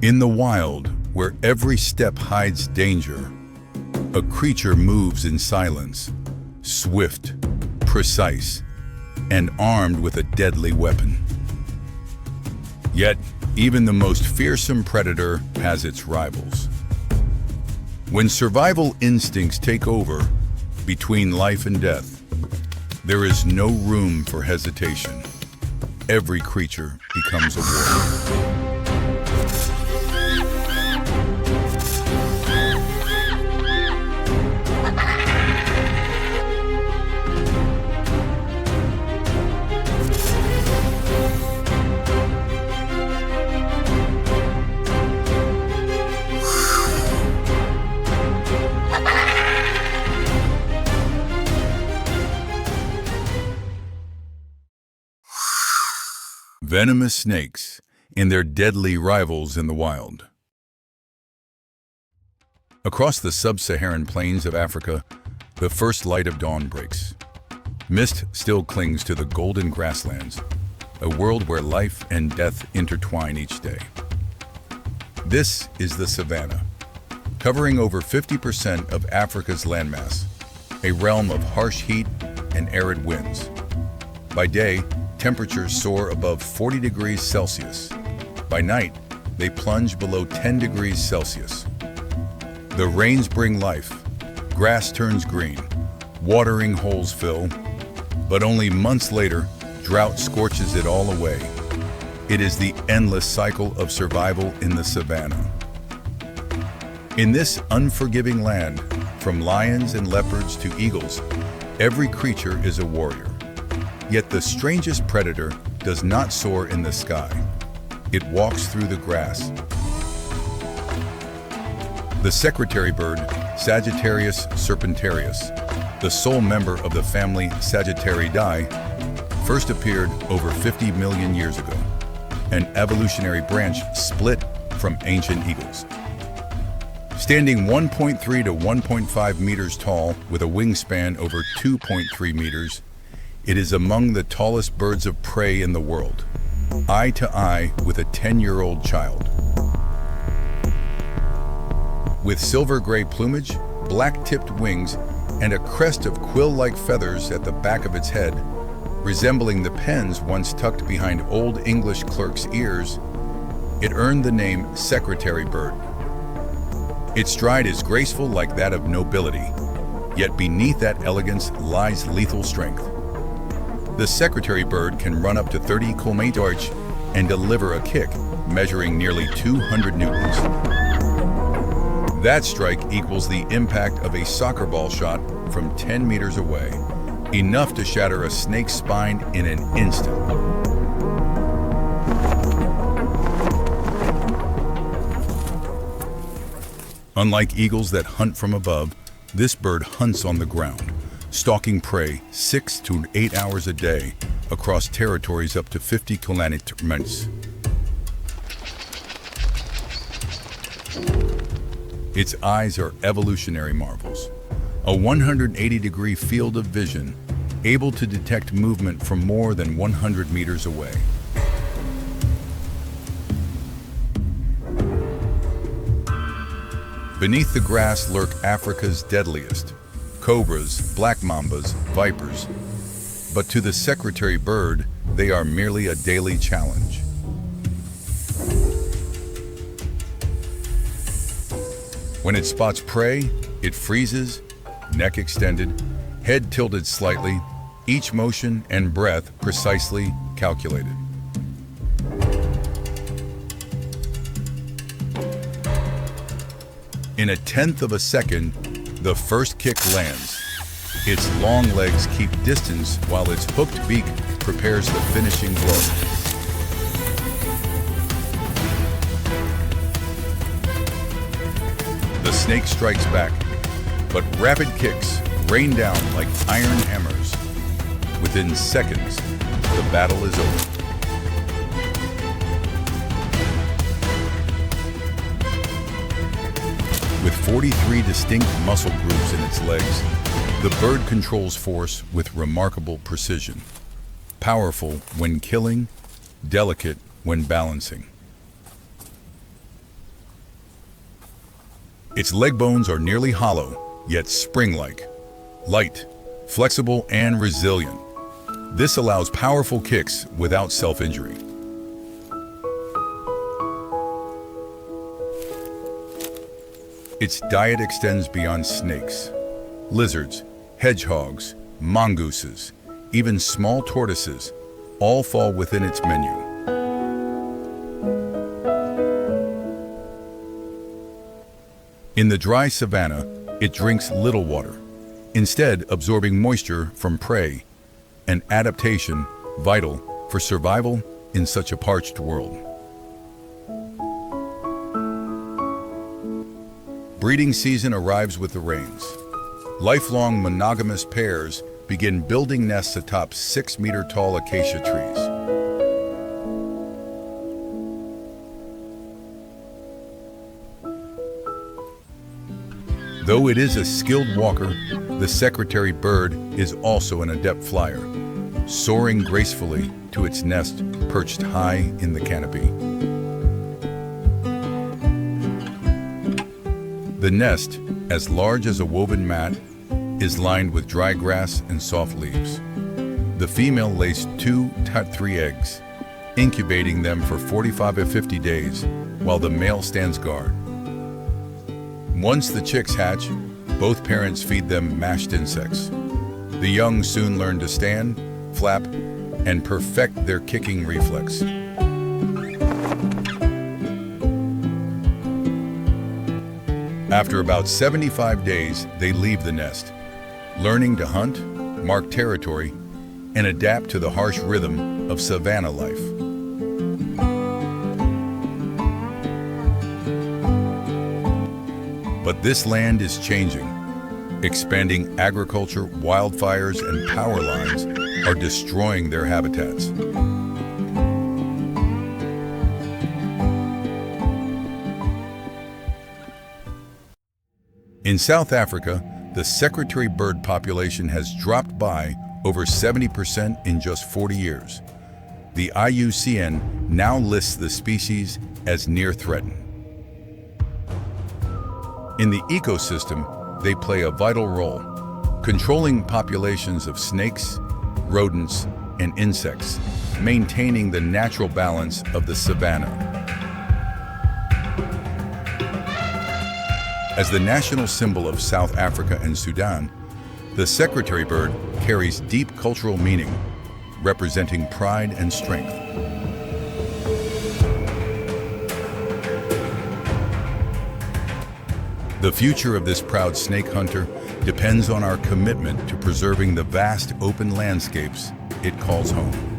In the wild, where every step hides danger, a creature moves in silence, swift, precise, and armed with a deadly weapon. Yet, even the most fearsome predator has its rivals. When survival instincts take over, between life and death, there is no room for hesitation. Every creature becomes a warrior. Venomous snakes and their deadly rivals in the wild. Across the sub-Saharan plains of Africa, the first light of dawn breaks. Mist still clings to the golden grasslands, a world where life and death intertwine each day. This is the savannah, covering over 50% of Africa's landmass, a realm of harsh heat and arid winds. By day, temperatures soar above 40 degrees Celsius. By night, they plunge below 10 degrees Celsius. The rains bring life. Grass turns green. Watering holes fill. But only months later, drought scorches it all away. It is the endless cycle of survival in the savannah. In this unforgiving land, from lions and leopards to eagles, every creature is a warrior. Yet the strangest predator does not soar in the sky. It walks through the grass. The secretary bird, Sagittarius serpentarius, the sole member of the family Sagittariidae, first appeared over 50 million years ago, an evolutionary branch split from ancient eagles. Standing 1.3 to 1.5 meters tall with a wingspan over 2.3 meters, it is among the tallest birds of prey in the world, eye to eye with a 10-year-old child. With silver-gray plumage, black-tipped wings, and a crest of quill-like feathers at the back of its head, resembling the pens once tucked behind Old English clerks' ears, it earned the name secretary bird. Its stride is graceful like that of nobility, yet beneath that elegance lies lethal strength. The secretary bird can run up to 30 kilometers and deliver a kick measuring nearly 200 newtons. That strike equals the impact of a soccer ball shot from 10 meters away, enough to shatter a snake's spine in an instant. Unlike eagles that hunt from above, this bird hunts on the ground, stalking prey 6 to 8 hours a day across territories up to 50 kilometers. Its eyes are evolutionary marvels, a 180-degree field of vision able to detect movement from more than 100 meters away. Beneath the grass lurk Africa's deadliest, cobras, black mambas, vipers. But to the secretary bird, they are merely a daily challenge. When it spots prey, it freezes, neck extended, head tilted slightly, each motion and breath precisely calculated. In a tenth of a second, the first kick lands. Its long legs keep distance while its hooked beak prepares the finishing blow. The snake strikes back, but rapid kicks rain down like iron hammers. Within seconds, the battle is over. With 43 distinct muscle groups in its legs, the bird controls force with remarkable precision. Powerful when killing, delicate when balancing. Its leg bones are nearly hollow, yet spring-like, light, flexible, and resilient. This allows powerful kicks without self-injury. Its diet extends beyond snakes. Lizards, hedgehogs, mongooses, even small tortoises, all fall within its menu. In the dry savannah, it drinks little water, instead absorbing moisture from prey, an adaptation vital for survival in such a parched world. Breeding season arrives with the rains. Lifelong monogamous pairs begin building nests atop 6-meter-tall acacia trees. Though it is a skilled walker, the secretary bird is also an adept flyer, soaring gracefully to its nest perched high in the canopy. The nest, as large as a woven mat, is lined with dry grass and soft leaves. The female lays 2 to 3 eggs, incubating them for 45 to 50 days, while the male stands guard. Once the chicks hatch, both parents feed them mashed insects. The young soon learn to stand, flap, and perfect their kicking reflex. After about 75 days, they leave the nest, learning to hunt, mark territory, and adapt to the harsh rhythm of savannah life. But this land is changing. Expanding agriculture, wildfires, and power lines are destroying their habitats. In South Africa, the secretary bird population has dropped by over 70% in just 40 years. The IUCN now lists the species as near threatened. In the ecosystem, they play a vital role, controlling populations of snakes, rodents, and insects, maintaining the natural balance of the savannah. As the national symbol of South Africa and Sudan, the secretary bird carries deep cultural meaning, representing pride and strength. The future of this proud snake hunter depends on our commitment to preserving the vast open landscapes it calls home.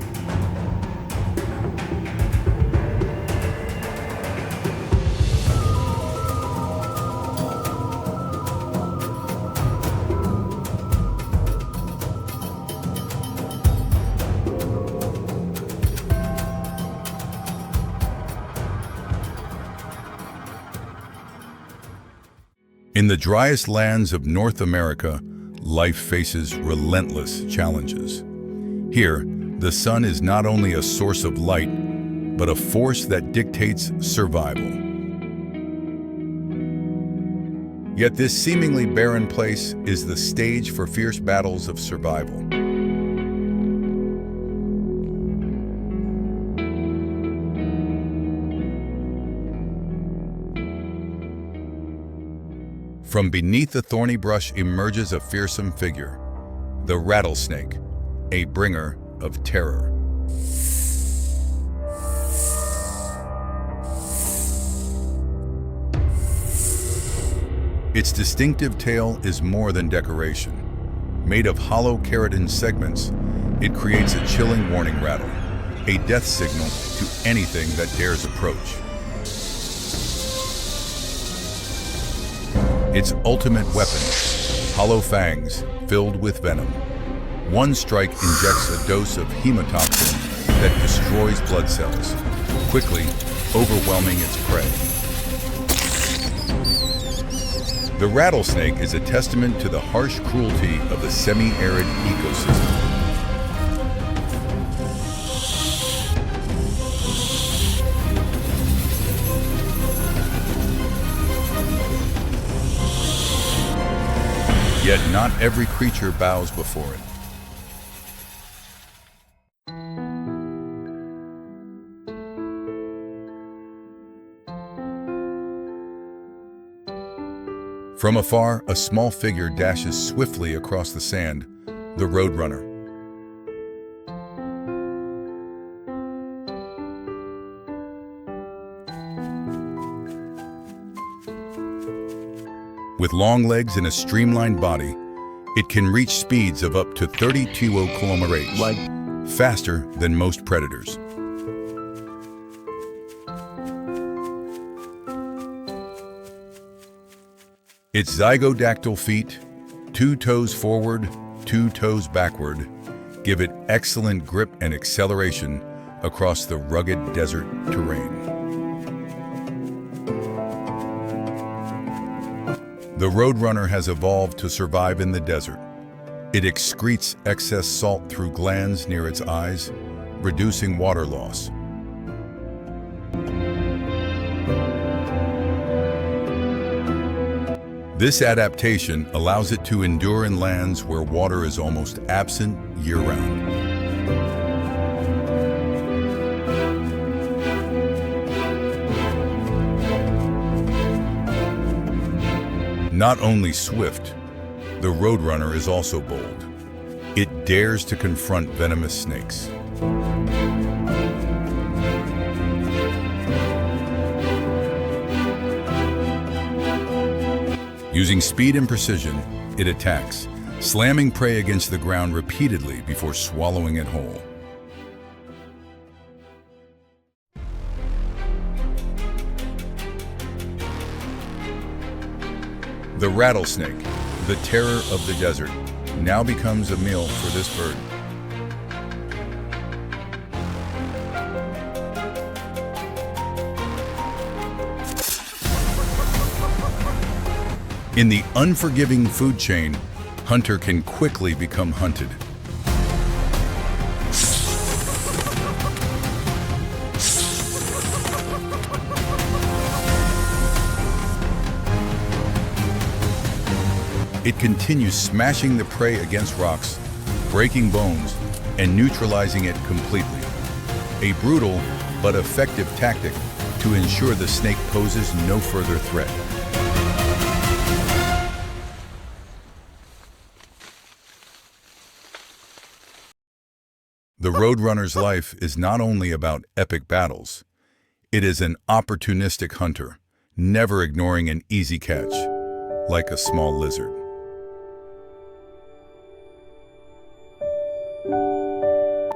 In the driest lands of North America, life faces relentless challenges. Here, the sun is not only a source of light, but a force that dictates survival. Yet this seemingly barren place is the stage for fierce battles of survival. From beneath the thorny brush emerges a fearsome figure, the rattlesnake, a bringer of terror. Its distinctive tail is more than decoration. Made of hollow keratin segments, it creates a chilling warning rattle, a death signal to anything that dares approach. Its ultimate weapon, hollow fangs filled with venom. One strike injects a dose of hemotoxin that destroys blood cells, quickly overwhelming its prey. The rattlesnake is a testament to the harsh cruelty of the semi-arid ecosystem. Yet not every creature bows before it. From afar, a small figure dashes swiftly across the sand, the Roadrunner. With long legs and a streamlined body, it can reach speeds of up to 32 km/h, faster than most predators. Its zygodactyl feet, 2 toes forward, 2 toes backward, give it excellent grip and acceleration across the rugged desert terrain. The Roadrunner has evolved to survive in the desert. It excretes excess salt through glands near its eyes, reducing water loss. This adaptation allows it to endure in lands where water is almost absent year-round. Not only swift, the Roadrunner is also bold. It dares to confront venomous snakes. Using speed and precision, it attacks, slamming prey against the ground repeatedly before swallowing it whole. The rattlesnake, the terror of the desert, now becomes a meal for this bird. In the unforgiving food chain, hunter can quickly become hunted. It continues smashing the prey against rocks, breaking bones, and neutralizing it completely. A brutal but effective tactic to ensure the snake poses no further threat. The Roadrunner's life is not only about epic battles. It is an opportunistic hunter, never ignoring an easy catch, like a small lizard.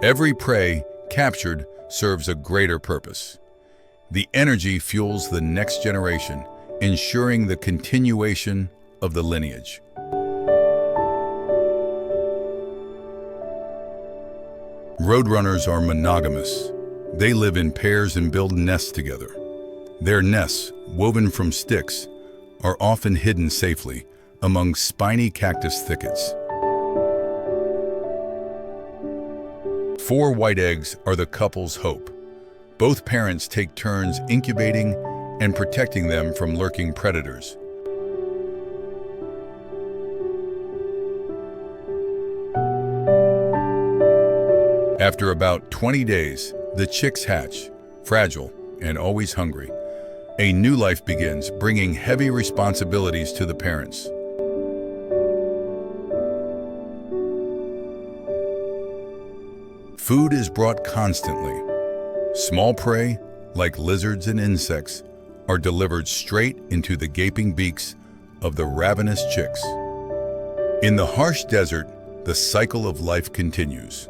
Every prey captured serves a greater purpose. The energy fuels the next generation, ensuring the continuation of the lineage. Roadrunners are monogamous. They live in pairs and build nests together. Their nests, woven from sticks, are often hidden safely among spiny cactus thickets. 4 white eggs are the couple's hope. Both parents take turns incubating and protecting them from lurking predators. After about 20 days, the chicks hatch, fragile and always hungry. A new life begins, bringing heavy responsibilities to the parents. Food is brought constantly. Small prey, like lizards and insects, are delivered straight into the gaping beaks of the ravenous chicks. In the harsh desert, the cycle of life continues.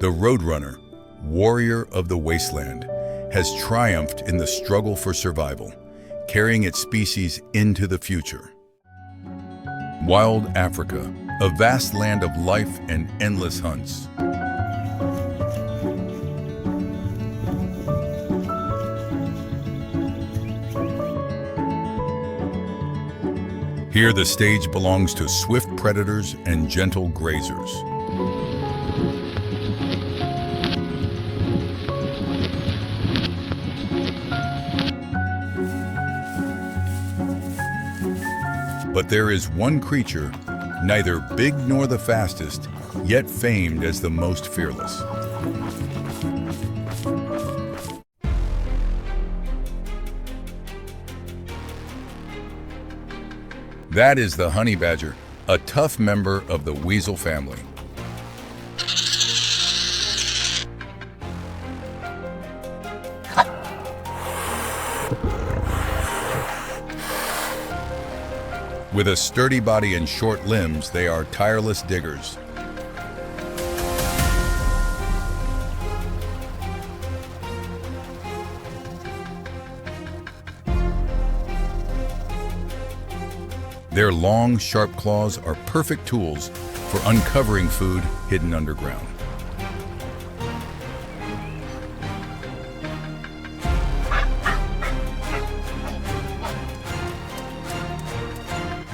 The Roadrunner, warrior of the wasteland, has triumphed in the struggle for survival, carrying its species into the future. Wild Africa, a vast land of life and endless hunts. Here the stage belongs to swift predators and gentle grazers. But there is one creature Neither big nor the fastest, yet famed as the most fearless. That is the honey badger, a tough member of the weasel family. With a sturdy body and short limbs, they are tireless diggers. Their long, sharp claws are perfect tools for uncovering food hidden underground.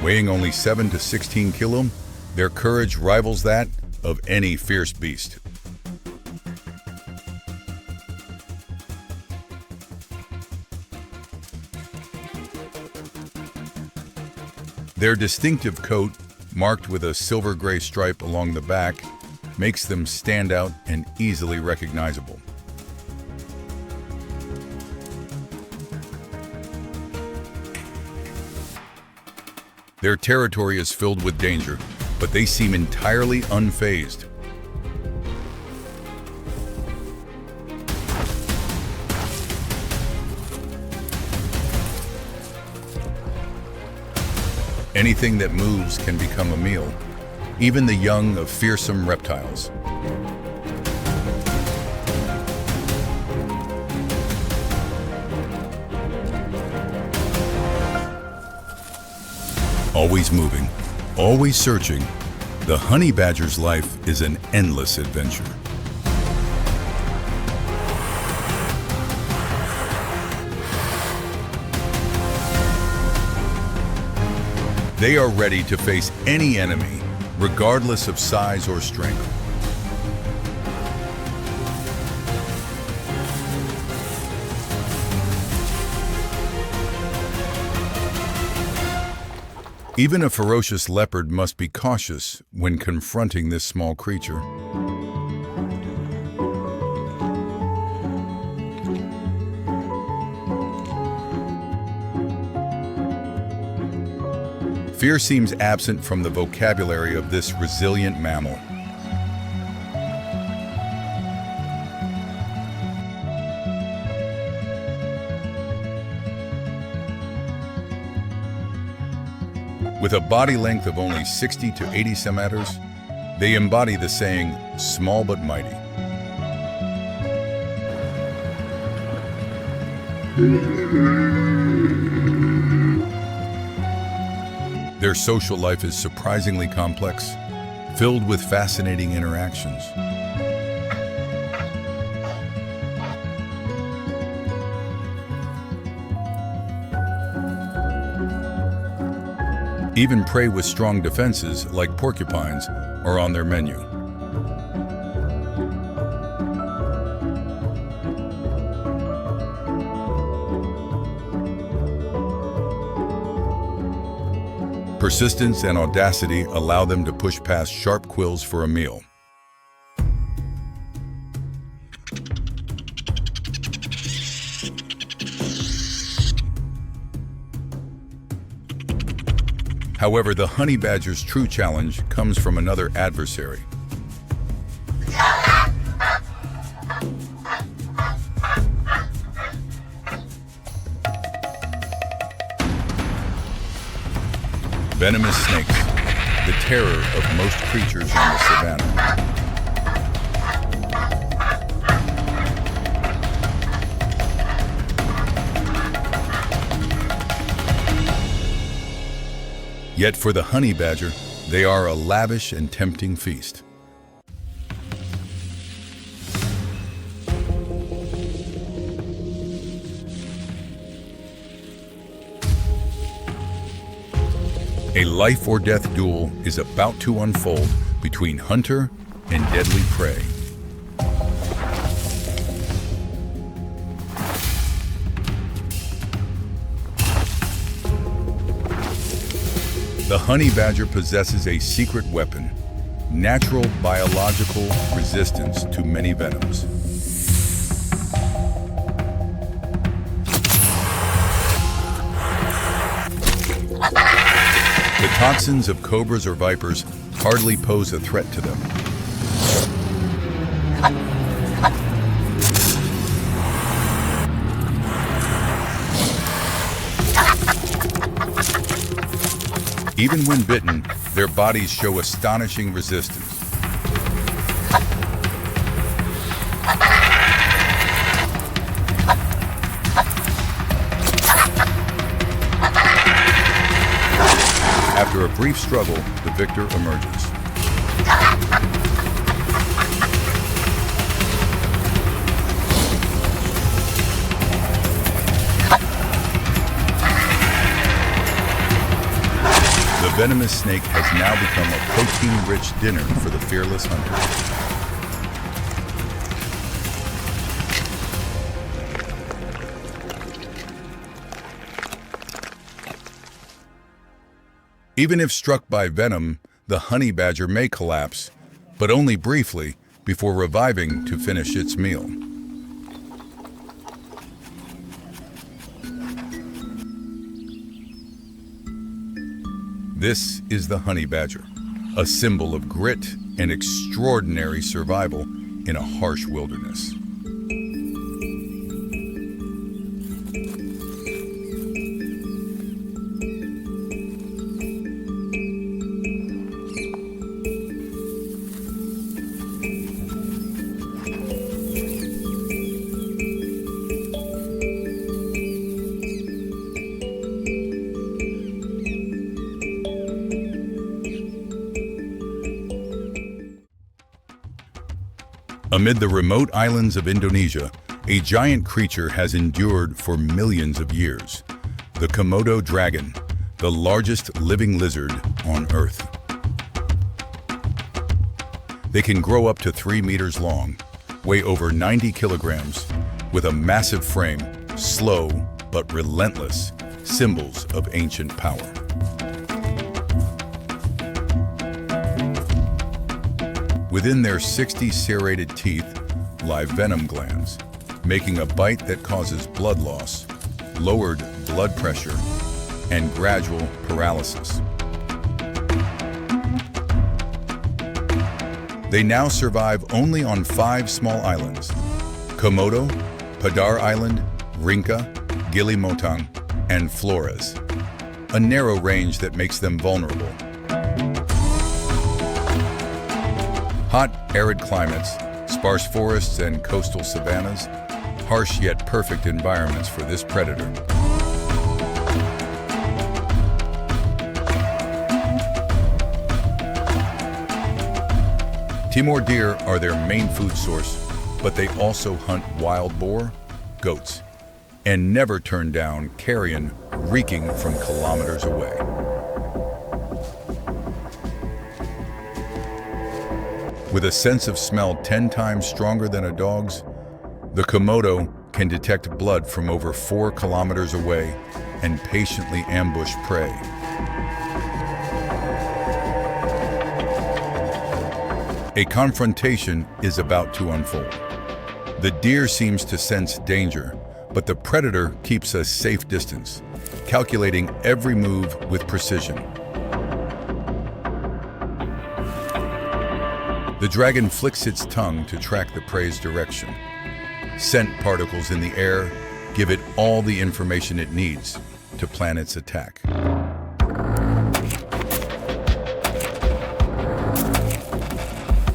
Weighing only 7 to 16 kilo, their courage rivals that of any fierce beast. Their distinctive coat, marked with a silver-gray stripe along the back, makes them stand out and easily recognizable. Their territory is filled with danger, but they seem entirely unfazed. Anything that moves can become a meal, even the young of fearsome reptiles. Always moving, always searching, the honey badger's life is an endless adventure. They are ready to face any enemy, regardless of size or strength. Even a ferocious leopard must be cautious when confronting this small creature. Fear seems absent from the vocabulary of this resilient mammal. With a body length of only 60 to 80 centimeters, they embody the saying, "small but mighty." Their social life is surprisingly complex, filled with fascinating interactions. Even prey with strong defenses, like porcupines, are on their menu. Persistence and audacity allow them to push past sharp quills for a meal. However, the honey badger's true challenge comes from another adversary. Venomous snakes, the terror of most creatures in the savannah. Yet for the honey badger, they are a lavish and tempting feast. A life or death duel is about to unfold between hunter and deadly prey. The The honey badger possesses a secret weapon, natural biological resistance to many venoms. The toxins of cobras or vipers hardly pose a threat to them. Even when bitten, their bodies show astonishing resistance. After a brief struggle, the victor emerges. The venomous snake has now become a protein-rich dinner for the fearless hunter. Even if struck by venom, the honey badger may collapse, but only briefly before reviving to finish its meal. This is the honey badger, a symbol of grit and extraordinary survival in a harsh wilderness. Amid the remote islands of Indonesia, a giant creature has endured for millions of years. The Komodo dragon, the largest living lizard on Earth. They can grow up to 3 meters long, weigh over 90 kilograms, with a massive frame, slow but relentless, symbols of ancient power. Within their 60 serrated teeth lie venom glands, making a bite that causes blood loss, lowered blood pressure, and gradual paralysis. They now survive only on 5 small islands: Komodo, Padar Island, Rinca, Gili Motang, and Flores, a narrow range that makes them vulnerable. Hot, arid climates, sparse forests, and coastal savannas, harsh yet perfect environments for this predator. Timor deer are their main food source, but they also hunt wild boar, goats, and never turn down carrion reeking from kilometers away. With a sense of smell 10 times stronger than a dog's, the Komodo can detect blood from over 4 kilometers away and patiently ambush prey. A confrontation is about to unfold. The deer seems to sense danger, but the predator keeps a safe distance, calculating every move with precision. The dragon flicks its tongue to track the prey's direction. Scent particles in the air give it all the information it needs to plan its attack.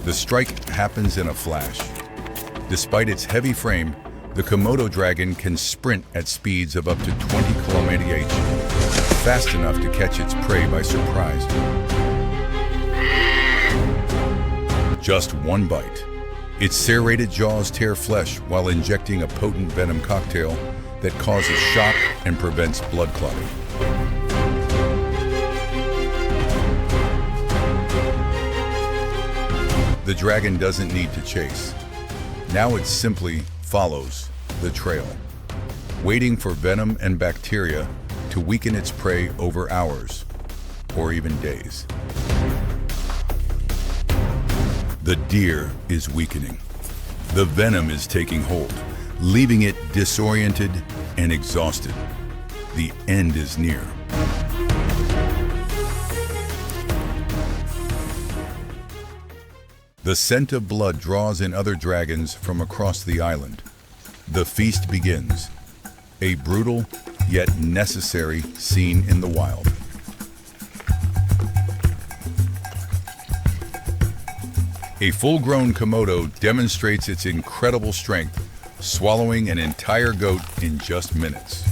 The strike happens in a flash. Despite its heavy frame, the Komodo dragon can sprint at speeds of up to 20 km/h, fast enough to catch its prey by surprise. Just one bite. Its serrated jaws tear flesh while injecting a potent venom cocktail that causes shock and prevents blood clotting. The dragon doesn't need to chase. Now it simply follows the trail, waiting for venom and bacteria to weaken its prey over hours, or even days. The deer is weakening. The venom is taking hold, leaving it disoriented and exhausted. The end is near. The scent of blood draws in other dragons from across the island. The feast begins, a brutal yet necessary scene in the wild. A full-grown Komodo demonstrates its incredible strength, swallowing an entire goat in just minutes.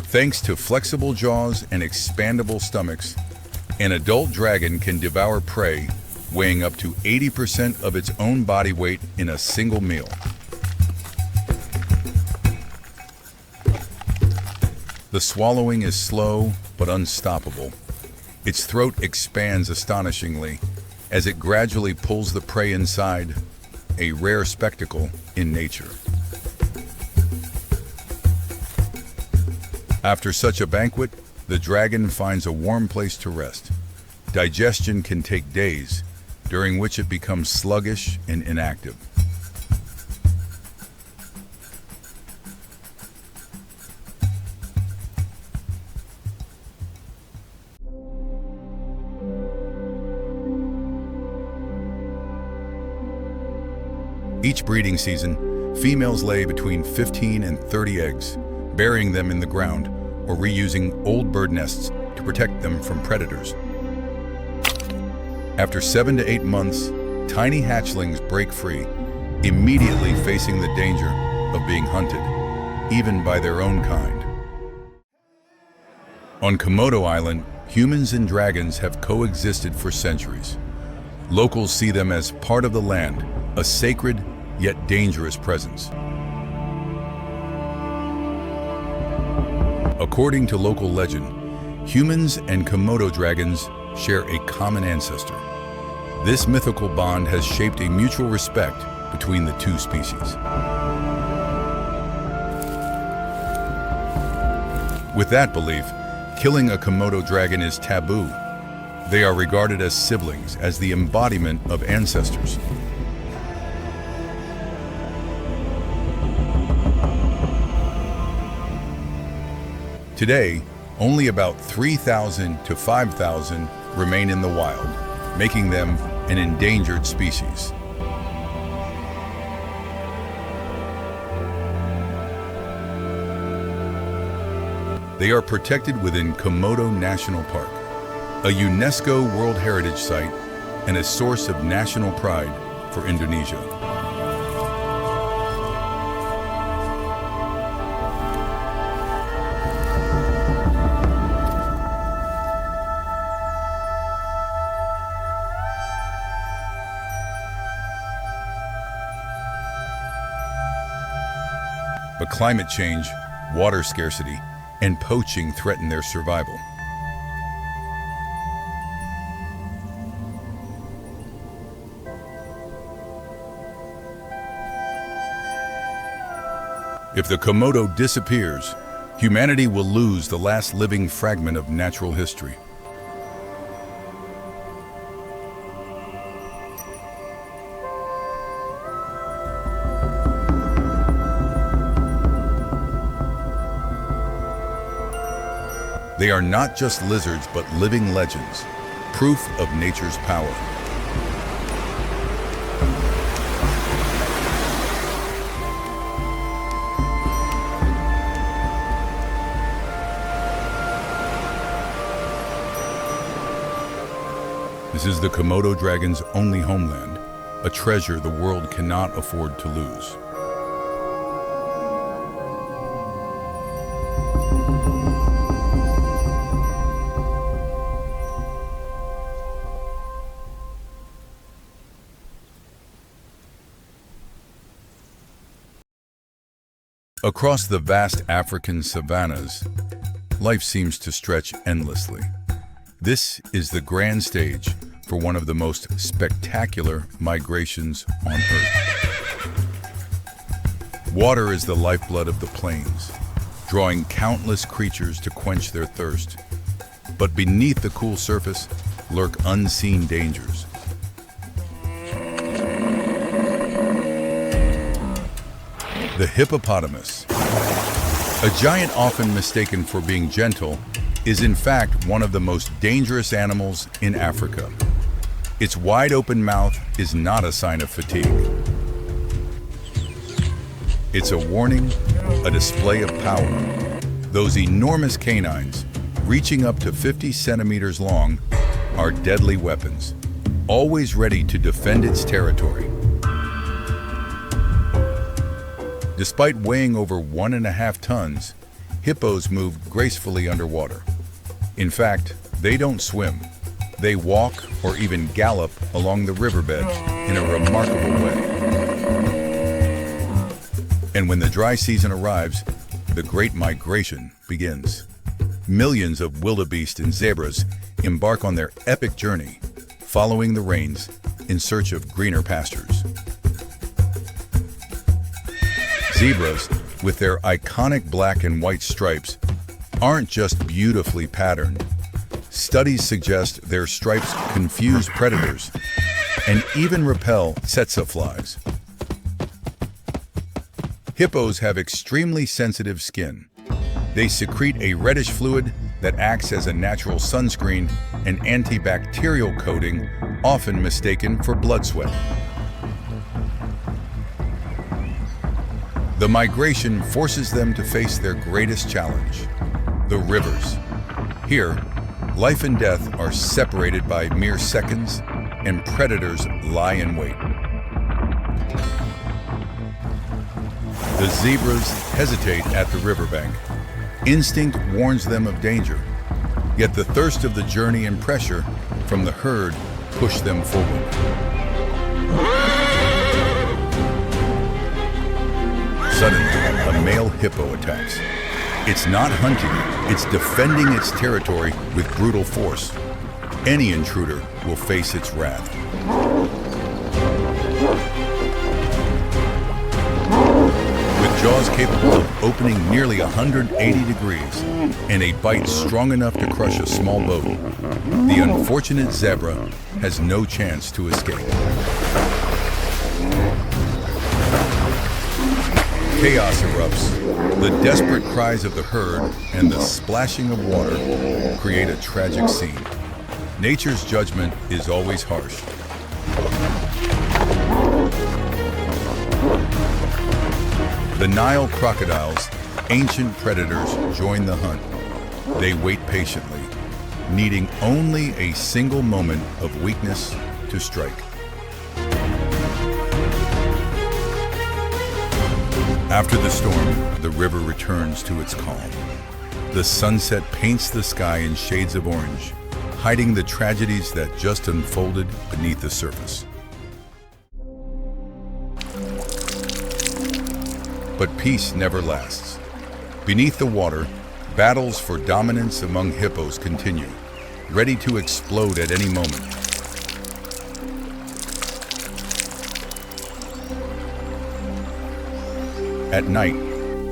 Thanks to flexible jaws and expandable stomachs, an adult dragon can devour prey weighing up to 80% of its own body weight in a single meal. The swallowing is slow but unstoppable. Its throat expands astonishingly as it gradually pulls the prey inside, a rare spectacle in nature. After such a banquet, the dragon finds a warm place to rest. Digestion can take days, during which it becomes sluggish and inactive. Each breeding season, females lay between 15 and 30 eggs, burying them in the ground or reusing old bird nests to protect them from predators. After 7 to 8 months, tiny hatchlings break free, immediately facing the danger of being hunted, even by their own kind. On Komodo Island, humans and dragons have coexisted for centuries. Locals see them as part of the land, a sacred yet dangerous presence. According to local legend, humans and Komodo dragons share a common ancestor. This mythical bond has shaped a mutual respect between the two species. With that belief, killing a Komodo dragon is taboo. They are regarded as siblings, as the embodiment of ancestors. Today, only about 3,000 to 5,000 remain in the wild, making them an endangered species. They are protected within Komodo National Park, a UNESCO World Heritage Site and a source of national pride for Indonesia. But climate change, water scarcity, and poaching threaten their survival. If the Komodo disappears, humanity will lose the last living fragment of natural history. They are not just lizards, but living legends, proof of nature's power. This is the Komodo dragon's only homeland, a treasure the world cannot afford to lose. Across the vast African savannas, life seems to stretch endlessly. This is the grand stage for one of the most spectacular migrations on Earth. Water is the lifeblood of the plains, drawing countless creatures to quench their thirst. But beneath the cool surface lurk unseen dangers. The hippopotamus, a giant often mistaken for being gentle, is in fact one of the most dangerous animals in Africa. Its wide-open mouth is not a sign of fatigue. It's a warning, a display of power. Those enormous canines, reaching up to 50 centimeters long, are deadly weapons, always ready to defend its territory. Despite weighing over 1.5 tons, hippos move gracefully underwater. In fact, they don't swim. They walk or even gallop along the riverbed in a remarkable way. And when the dry season arrives, the Great Migration begins. Millions of wildebeest and zebras embark on their epic journey, following the rains in search of greener pastures. Zebras, with their iconic black and white stripes, aren't just beautifully patterned. Studies suggest their stripes confuse predators and even repel tsetse flies. Hippos have extremely sensitive skin. They secrete a reddish fluid that acts as a natural sunscreen and antibacterial coating, often mistaken for blood sweat. The migration forces them to face their greatest challenge, the rivers. Here, life and death are separated by mere seconds, and predators lie in wait. The zebras hesitate at the riverbank. Instinct warns them of danger, yet the thirst of the journey and pressure from the herd push them forward. Suddenly, a male hippo attacks. It's not hunting, it's defending its territory with brutal force. Any intruder will face its wrath. With jaws capable of opening nearly 180 degrees and a bite strong enough to crush a small boat, the unfortunate zebra has no chance to escape. Chaos erupts. The desperate cries of the herd and the splashing of water create a tragic scene. Nature's judgment is always harsh. The Nile crocodiles, ancient predators, join the hunt. They wait patiently, needing only a single moment of weakness to strike. After the storm, the river returns to its calm. The sunset paints the sky in shades of orange, hiding the tragedies that just unfolded beneath the surface. But peace never lasts. Beneath the water, battles for dominance among hippos continue, ready to explode at any moment. At night,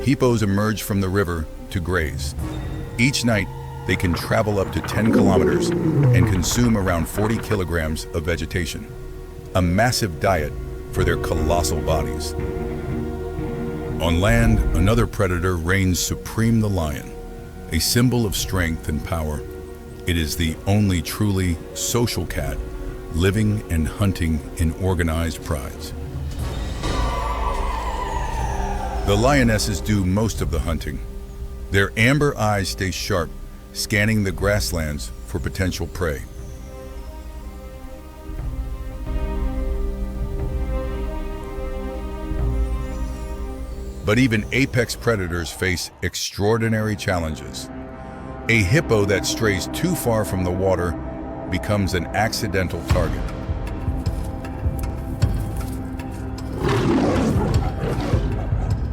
hippos emerge from the river to graze. Each night, they can travel up to 10 kilometers and consume around 40 kilograms of vegetation, a massive diet for their colossal bodies. On land, another predator reigns supreme: the lion, a symbol of strength and power. It is the only truly social cat, living and hunting in organized prides. The lionesses do most of the hunting. Their amber eyes stay sharp, scanning the grasslands for potential prey. But even apex predators face extraordinary challenges. A hippo that strays too far from the water becomes an accidental target.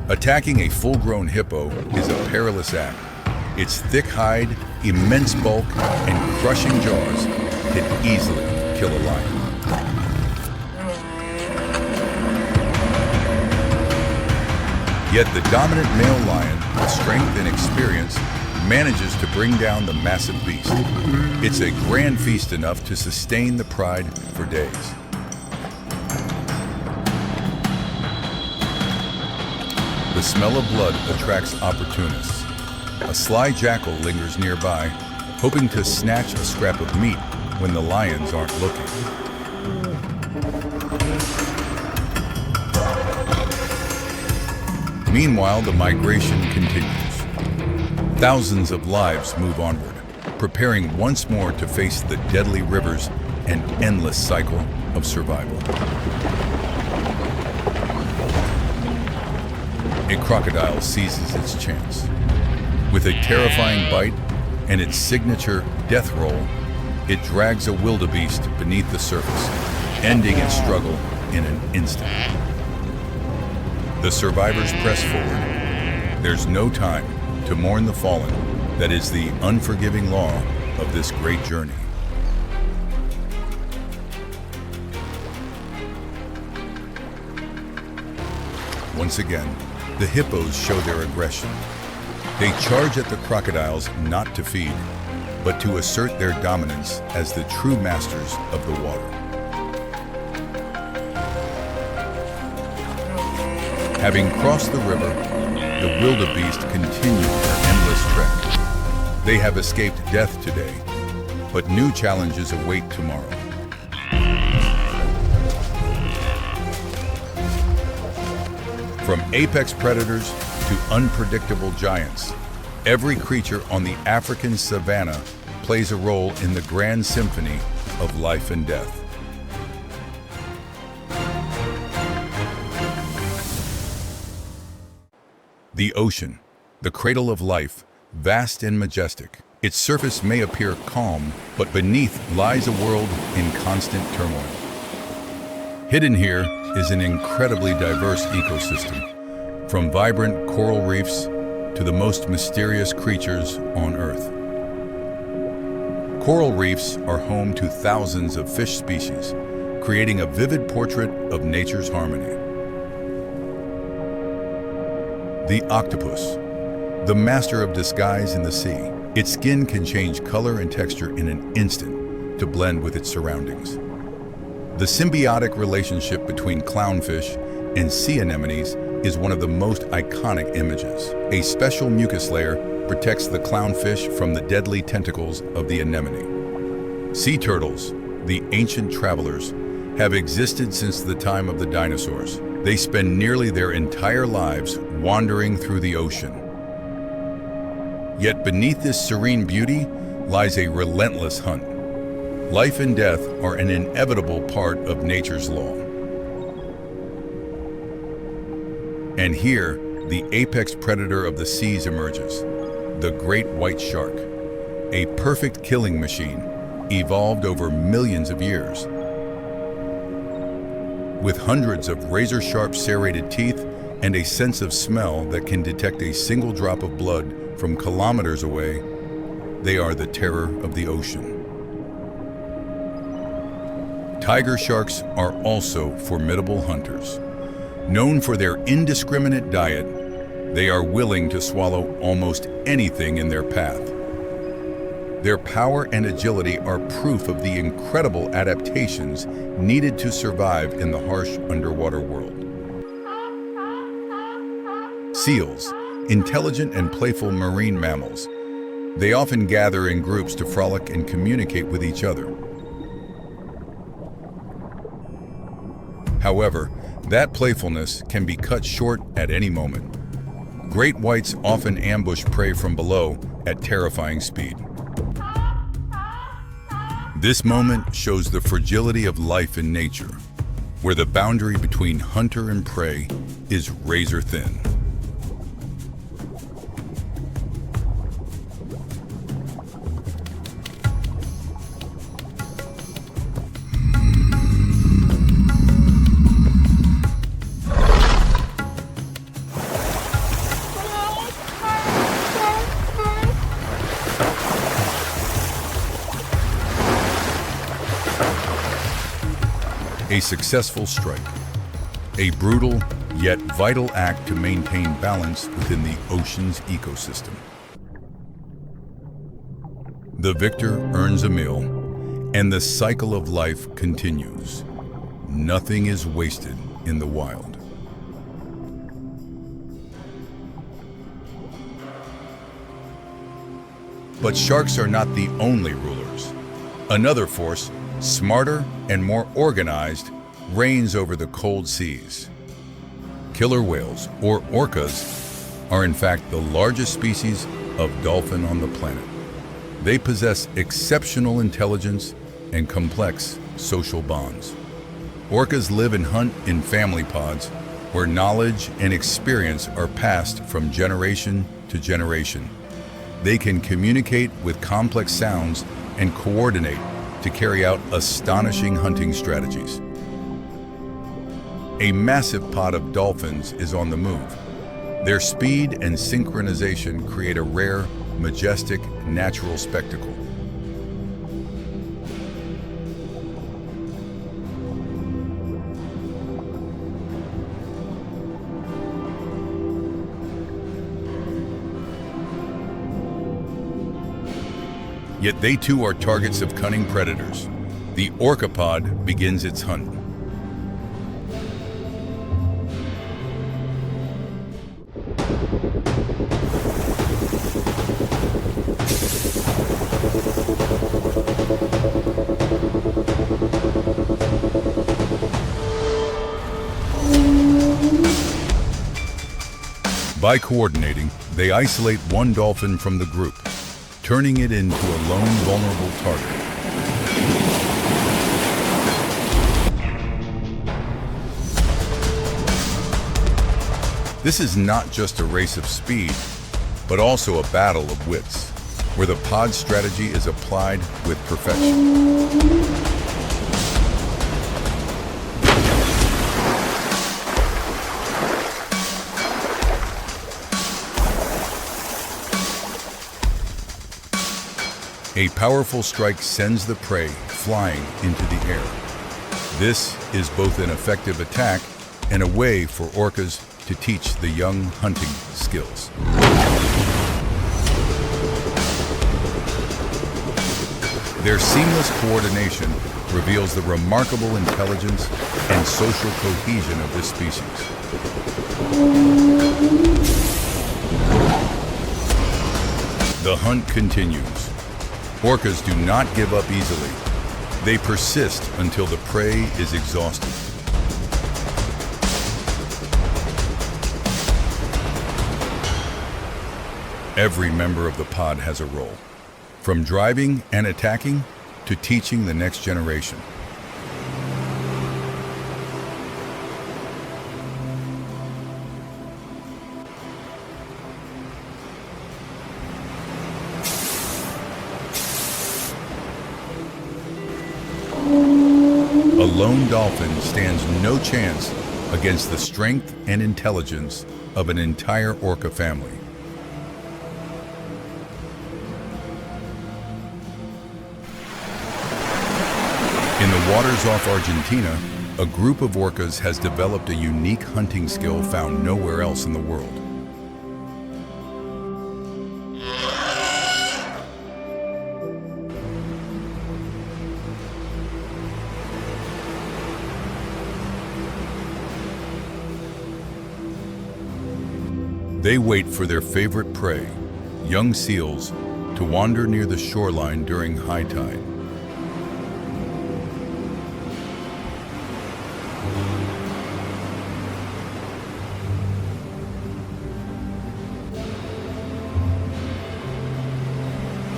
Attacking a full-grown hippo is a perilous act. Its thick hide, immense bulk, and crushing jaws can easily kill a lion. Yet the dominant male lion, with strength and experience, manages to bring down the massive beast. It's a grand feast enough to sustain the pride for days. The smell of blood attracts opportunists. A sly jackal lingers nearby, hoping to snatch a scrap of meat when the lions aren't looking. Meanwhile, the migration continues. Thousands of lives move onward, preparing once more to face the deadly rivers and endless cycle of survival. A crocodile seizes its chance. With a terrifying bite and its signature death roll, it drags a wildebeest beneath the surface, ending its struggle in an instant. The survivors press forward. There's no time to mourn the fallen. That is the unforgiving law of this great journey. Once again, the hippos show their aggression. They charge at the crocodiles not to feed, but to assert their dominance as the true masters of the water. Having crossed the river, the wildebeest continue their endless trek. They have escaped death today, but new challenges await tomorrow. From apex predators to unpredictable giants, every creature on the African savannah plays a role in the grand symphony of life and death. The ocean, the cradle of life, vast and majestic. Its surface may appear calm, but beneath lies a world in constant turmoil. Hidden here is an incredibly diverse ecosystem, from vibrant coral reefs to the most mysterious creatures on Earth. Coral reefs are home to thousands of fish species, creating a vivid portrait of nature's harmony. The octopus, the master of disguise in the sea. Its skin can change color and texture in an instant to blend with its surroundings. The symbiotic relationship between clownfish and sea anemones is one of the most iconic images. A special mucus layer protects the clownfish from the deadly tentacles of the anemone. Sea turtles, the ancient travelers, have existed since the time of the dinosaurs. They spend nearly their entire lives wandering through the ocean. Yet beneath this serene beauty lies a relentless hunt. Life and death are an inevitable part of nature's law. And here, the apex predator of the seas emerges, the great white shark, a perfect killing machine evolved over millions of years. With hundreds of razor-sharp serrated teeth and a sense of smell that can detect a single drop of blood from kilometers away, they are the terror of the ocean. Tiger sharks are also formidable hunters. Known for their indiscriminate diet, they are willing to swallow almost anything in their path. Their power and agility are proof of the incredible adaptations needed to survive in the harsh underwater world. Seals, intelligent and playful marine mammals. They often gather in groups to frolic and communicate with each other. However, that playfulness can be cut short at any moment. Great whites often ambush prey from below at terrifying speed. This moment shows the fragility of life in nature, where the boundary between hunter and prey is razor thin. A successful strike. A brutal yet vital act to maintain balance within the ocean's ecosystem. The victor earns a meal, and the cycle of life continues. Nothing is wasted in the wild. But sharks are not the only rulers. Another force, smarter and more organized, reigns over the cold seas. Killer whales, or orcas, are in fact the largest species of dolphin on the planet. They possess exceptional intelligence and complex social bonds. Orcas live and hunt in family pods where knowledge and experience are passed from generation to generation. They can communicate with complex sounds and coordinate to carry out astonishing hunting strategies. A massive pod of dolphins is on the move. Their speed and synchronization create a rare, majestic, natural spectacle. Yet they too are targets of cunning predators. The orca pod begins its hunt. By coordinating, they isolate one dolphin from the group, turning it into a lone, vulnerable target. This is not just a race of speed, but also a battle of wits, where the pod strategy is applied with perfection. A powerful strike sends the prey flying into the air. This is both an effective attack and a way for orcas to teach the young hunting skills. Their seamless coordination reveals the remarkable intelligence and social cohesion of this species. The hunt continues. Orcas do not give up easily. They persist until the prey is exhausted. Every member of the pod has a role, from driving and attacking to teaching the next generation. A lone dolphin stands no chance against the strength and intelligence of an entire orca family. In the waters off Argentina, a group of orcas has developed a unique hunting skill found nowhere else in the world. They wait for their favorite prey, young seals, to wander near the shoreline during high tide.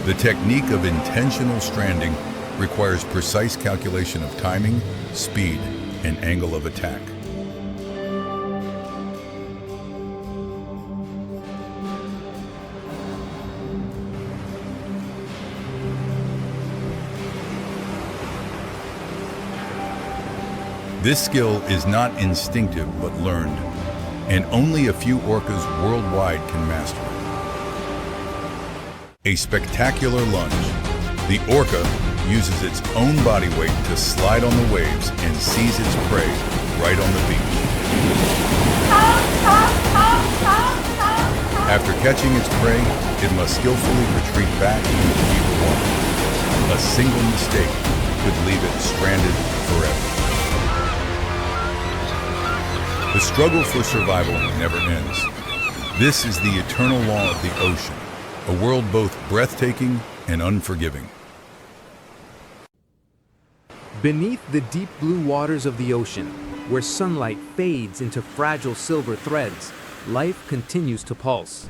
The technique of intentional stranding requires precise calculation of timing, speed, and angle of attack. This skill is not instinctive but learned, and only a few orcas worldwide can master it. A spectacular lunge. The orca uses its own body weight to slide on the waves and seize its prey right on the beach. After catching its prey, it must skillfully retreat back into deeper water. A single mistake could leave it stranded forever. The struggle for survival never ends. This is the eternal law of the ocean, a world both breathtaking and unforgiving. Beneath the deep blue waters of the ocean, where sunlight fades into fragile silver threads, life continues to pulse.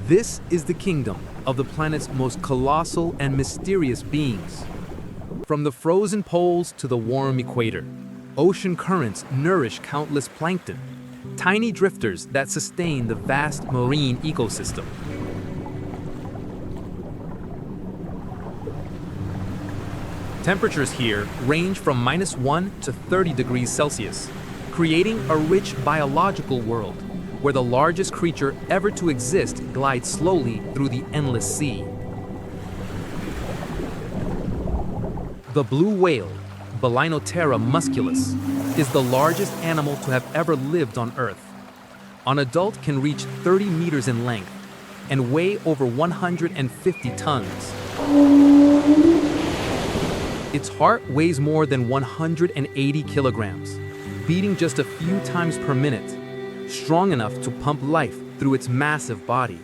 This is the kingdom of the planet's most colossal and mysterious beings. From the frozen poles to the warm equator, ocean currents nourish countless plankton, tiny drifters that sustain the vast marine ecosystem. Temperatures here range from -1 to 30 degrees Celsius, creating a rich biological world where the largest creature ever to exist glides slowly through the endless sea. The blue whale, Baleinoptera musculus, is the largest animal to have ever lived on Earth. An adult can reach 30 meters in length and weigh over 150 tons. Its heart weighs more than 180 kilograms, beating just a few times per minute, strong enough to pump life through its massive body.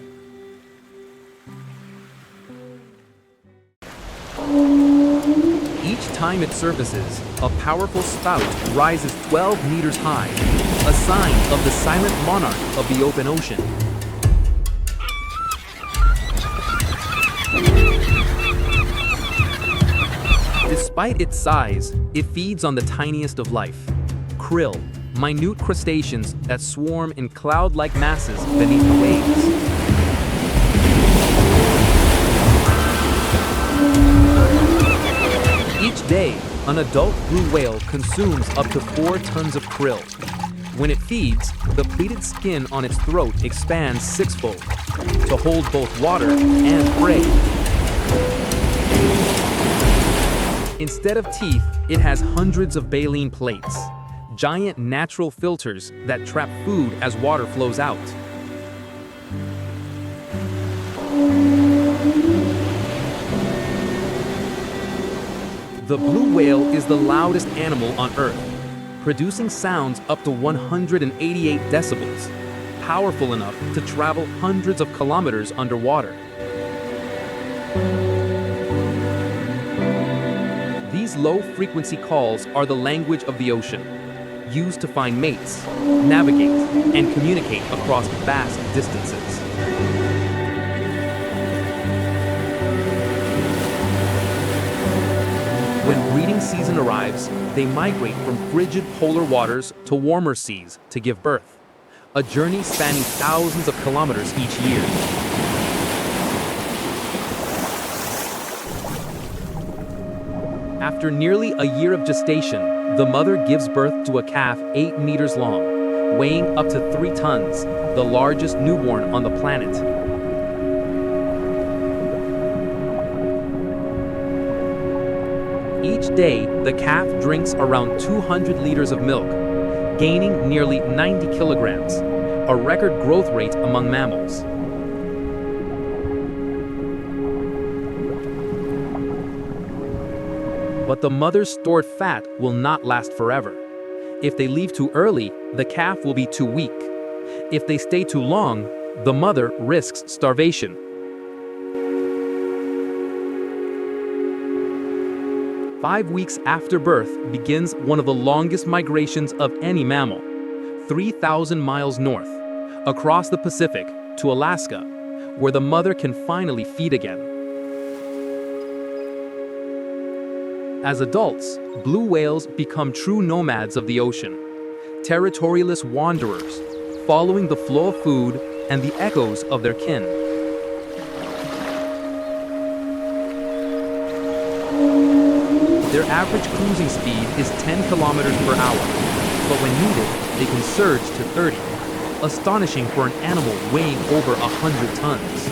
Each time it surfaces, a powerful spout rises 12 meters high, a sign of the silent monarch of the open ocean. Despite its size, it feeds on the tiniest of life, krill, minute crustaceans that swarm in cloud-like masses beneath the waves. Each day, an adult blue whale consumes up to 4 tons of krill. When it feeds, the pleated skin on its throat expands sixfold to hold both water and prey. Instead of teeth, it has hundreds of baleen plates, giant natural filters that trap food as water flows out. The blue whale is the loudest animal on Earth, producing sounds up to 188 decibels, powerful enough to travel hundreds of kilometers underwater. These low-frequency calls are the language of the ocean, used to find mates, navigate, and communicate across vast distances. When breeding season arrives, they migrate from frigid polar waters to warmer seas to give birth, a journey spanning thousands of kilometers each year. After nearly a year of gestation, the mother gives birth to a calf 8 meters long, weighing up to 3 tons, the largest newborn on the planet. Each day, the calf drinks around 200 liters of milk, gaining nearly 90 kilograms, a record growth rate among mammals. But the mother's stored fat will not last forever. If they leave too early, the calf will be too weak. If they stay too long, the mother risks starvation. Five weeks after birth begins one of the longest migrations of any mammal, 3,000 miles north, across the Pacific to Alaska, where the mother can finally feed again. As adults, blue whales become true nomads of the ocean, territorialist wanderers, following the flow of food and the echoes of their kin. Their average cruising speed is 10 kilometers per hour, but when needed, they can surge to 30, astonishing for an animal weighing over 100 tons.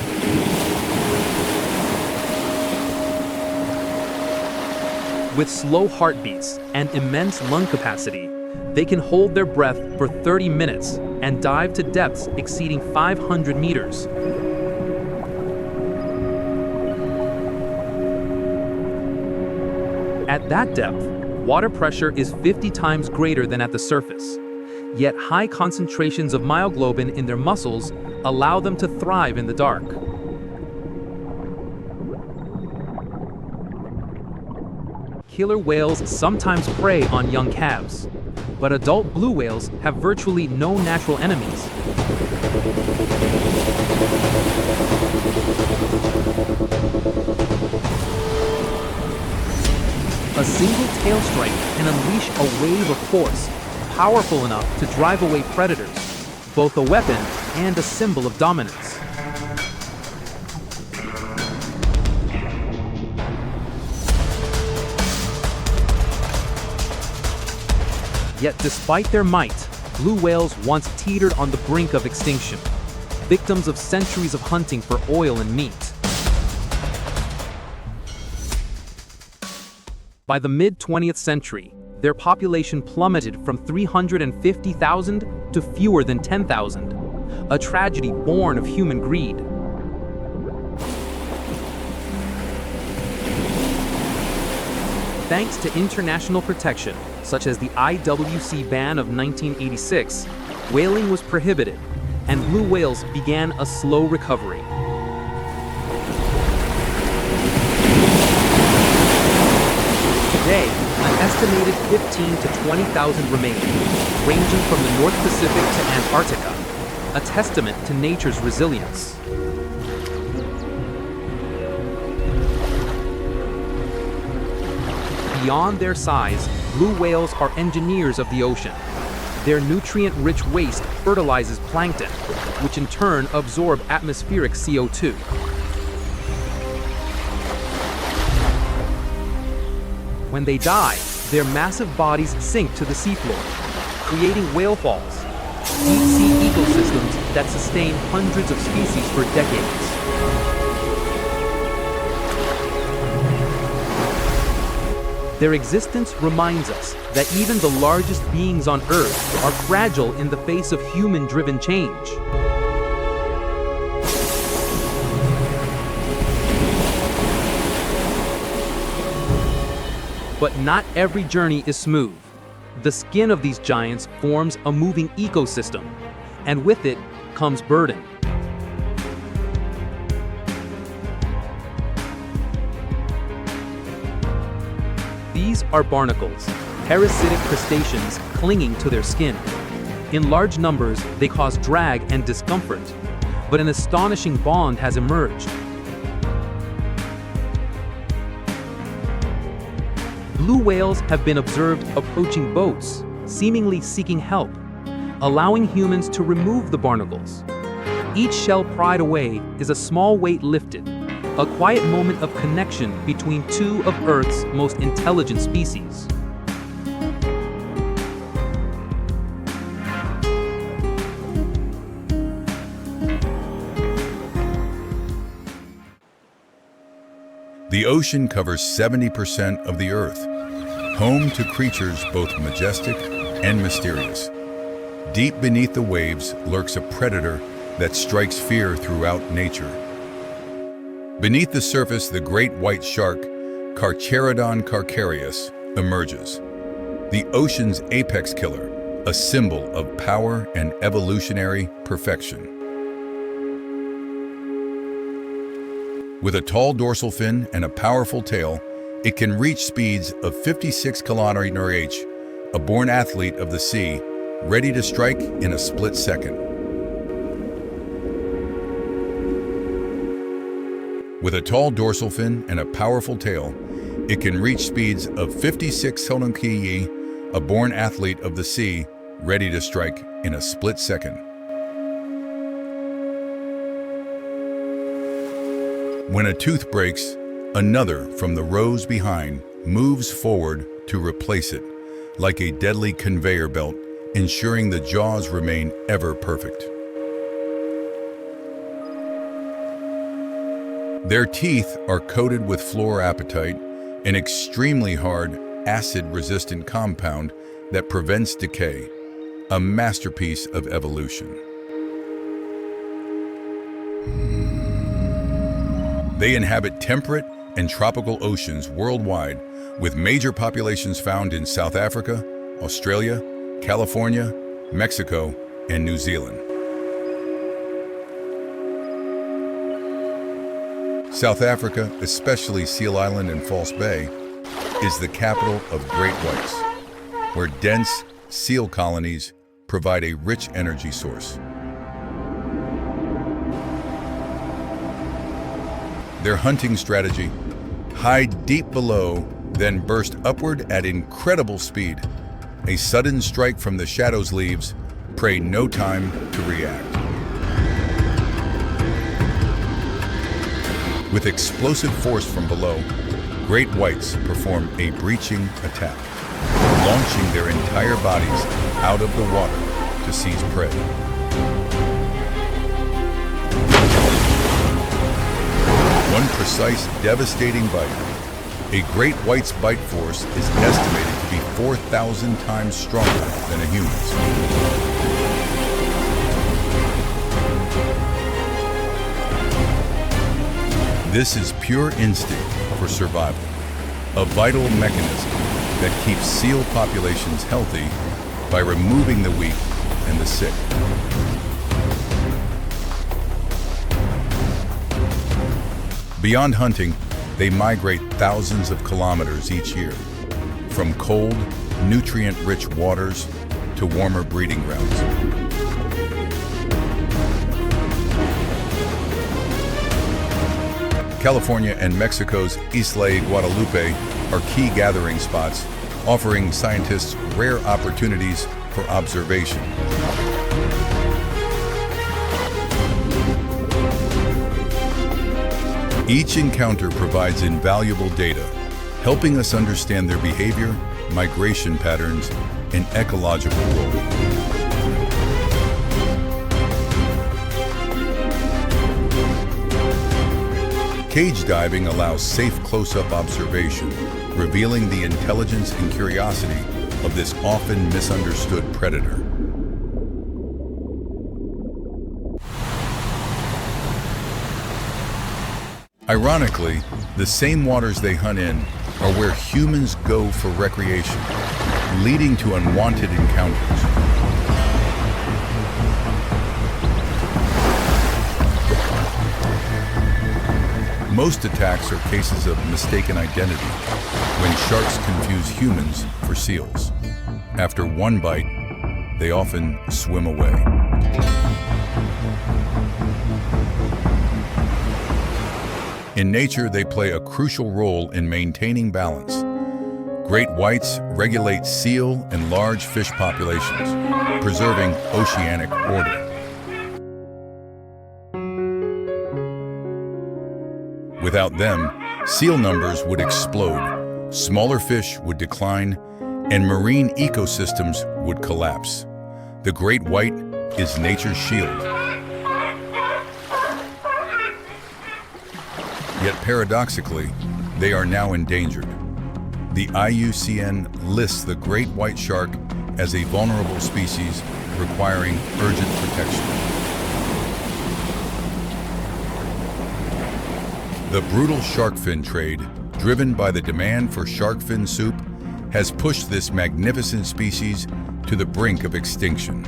With slow heartbeats and immense lung capacity, They can hold their breath for 30 minutes and dive to depths exceeding 500 meters. At that depth, water pressure is 50 times greater than at the surface. Yet high concentrations of myoglobin in their muscles allow them to thrive in the dark. Killer whales sometimes prey on young calves, but adult blue whales have virtually no natural enemies. A single tail strike can unleash a wave of force, powerful enough to drive away predators, both a weapon and a symbol of dominance. Yet despite their might, blue whales once teetered on the brink of extinction, victims of centuries of hunting for oil and meat. By the mid-20th century, their population plummeted from 350,000 to fewer than 10,000, a tragedy born of human greed. Thanks to international protection, such as the IWC ban of 1986, whaling was prohibited, and blue whales began a slow recovery. Today, an estimated 15 to 20,000 remain, ranging from the North Pacific to Antarctica, a testament to nature's resilience. Beyond their size, blue whales are engineers of the ocean. Their nutrient-rich waste fertilizes plankton, which in turn absorb atmospheric CO2. When they die, their massive bodies sink to the seafloor, creating whale falls, deep-sea ecosystems that sustain hundreds of species for decades. Their existence reminds us that even the largest beings on Earth are fragile in the face of human-driven change. But not every journey is smooth. The skin of these giants forms a moving ecosystem, and with it comes burden. These are barnacles, parasitic crustaceans clinging to their skin. In large numbers, they cause drag and discomfort, but an astonishing bond has emerged. Blue whales have been observed approaching boats, seemingly seeking help, allowing humans to remove the barnacles. Each shell pried away is a small weight lifted, a quiet moment of connection between two of Earth's most intelligent species. The ocean covers 70% of the Earth, home to creatures both majestic and mysterious. Deep beneath the waves lurks a predator that strikes fear throughout nature. Beneath the surface, the great white shark, Carcharodon carcharias, emerges. The ocean's apex killer, a symbol of power and evolutionary perfection. With a tall dorsal fin and a powerful tail, it can reach speeds of 56 km/h, a born athlete of the sea, ready to strike in a split second. With a tall dorsal fin and a powerful tail, it can reach speeds of 56 km/h, a born athlete of the sea, ready to strike in a split second. When a tooth breaks, another from the rows behind moves forward to replace it, like a deadly conveyor belt, ensuring the jaws remain ever perfect. Their teeth are coated with fluorapatite, an extremely hard, acid-resistant compound that prevents decay, a masterpiece of evolution. They inhabit temperate and tropical oceans worldwide, with major populations found in South Africa, Australia, California, Mexico, and New Zealand. South Africa, especially Seal Island and False Bay, is the capital of great whites, where dense seal colonies provide a rich energy source. Their hunting strategy: hide deep below, then burst upward at incredible speed. A sudden strike from the shadows leaves prey no time to react. With explosive force from below, great whites perform a breaching attack, launching their entire bodies out of the water to seize prey. One precise, devastating bite. A great white's bite force is estimated to be 4,000 times stronger than a human's. This is pure instinct for survival, a vital mechanism that keeps seal populations healthy by removing the weak and the sick. Beyond hunting, they migrate thousands of kilometers each year, from cold, nutrient-rich waters to warmer breeding grounds. California and Mexico's Isla Guadalupe are key gathering spots, offering scientists rare opportunities for observation. Each encounter provides invaluable data, helping us understand their behavior, migration patterns, and ecological role. Cage diving allows safe close-up observation, revealing the intelligence and curiosity of this often misunderstood predator. Ironically, the same waters they hunt in are where humans go for recreation, leading to unwanted encounters. Most attacks are cases of mistaken identity, when sharks confuse humans for seals. After one bite, they often swim away. In nature, they play a crucial role in maintaining balance. Great whites regulate seal and large fish populations, preserving oceanic order. Without them, seal numbers would explode, smaller fish would decline, and marine ecosystems would collapse. The great white is nature's shield. Yet paradoxically, they are now endangered. The IUCN lists the great white shark as a vulnerable species requiring urgent protection. The brutal shark fin trade, driven by the demand for shark fin soup, has pushed this magnificent species to the brink of extinction.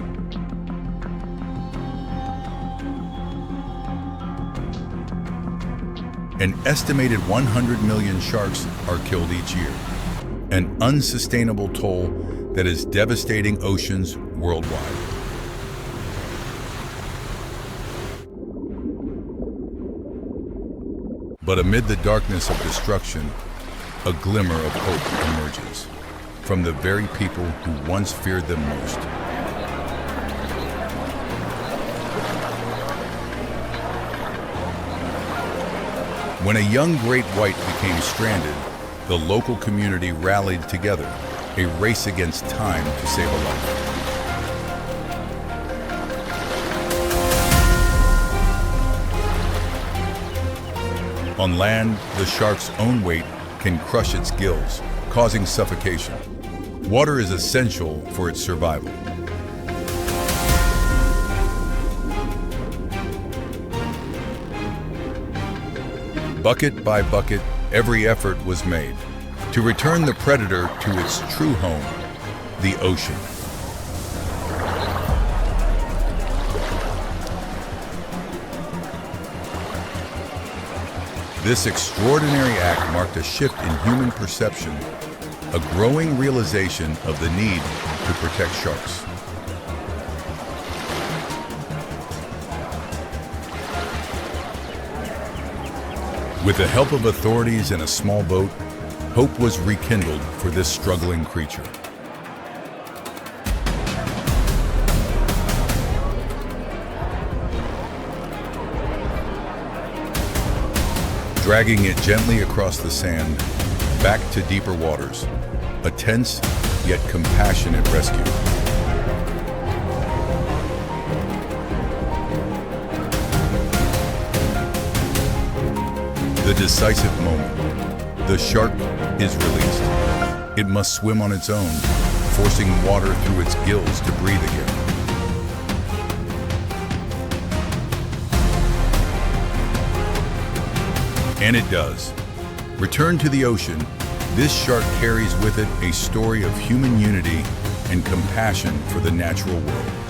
An estimated 100 million sharks are killed each year, an unsustainable toll that is devastating oceans worldwide. But amid the darkness of destruction, a glimmer of hope emerges from the very people who once feared them most. When a young great white became stranded, the local community rallied together, a race against time to save a life. On land, the shark's own weight can crush its gills, causing suffocation. Water is essential for its survival. Bucket by bucket, every effort was made to return the predator to its true home, the ocean. This extraordinary act marked a shift in human perception, a growing realization of the need to protect sharks. With the help of authorities and a small boat, hope was rekindled for this struggling creature. Dragging it gently across the sand, back to deeper waters, a tense yet compassionate rescue. The decisive moment. The shark is released. It must swim on its own, forcing water through its gills to breathe again. And it does. Returned to the ocean, this shark carries with it a story of human unity and compassion for the natural world.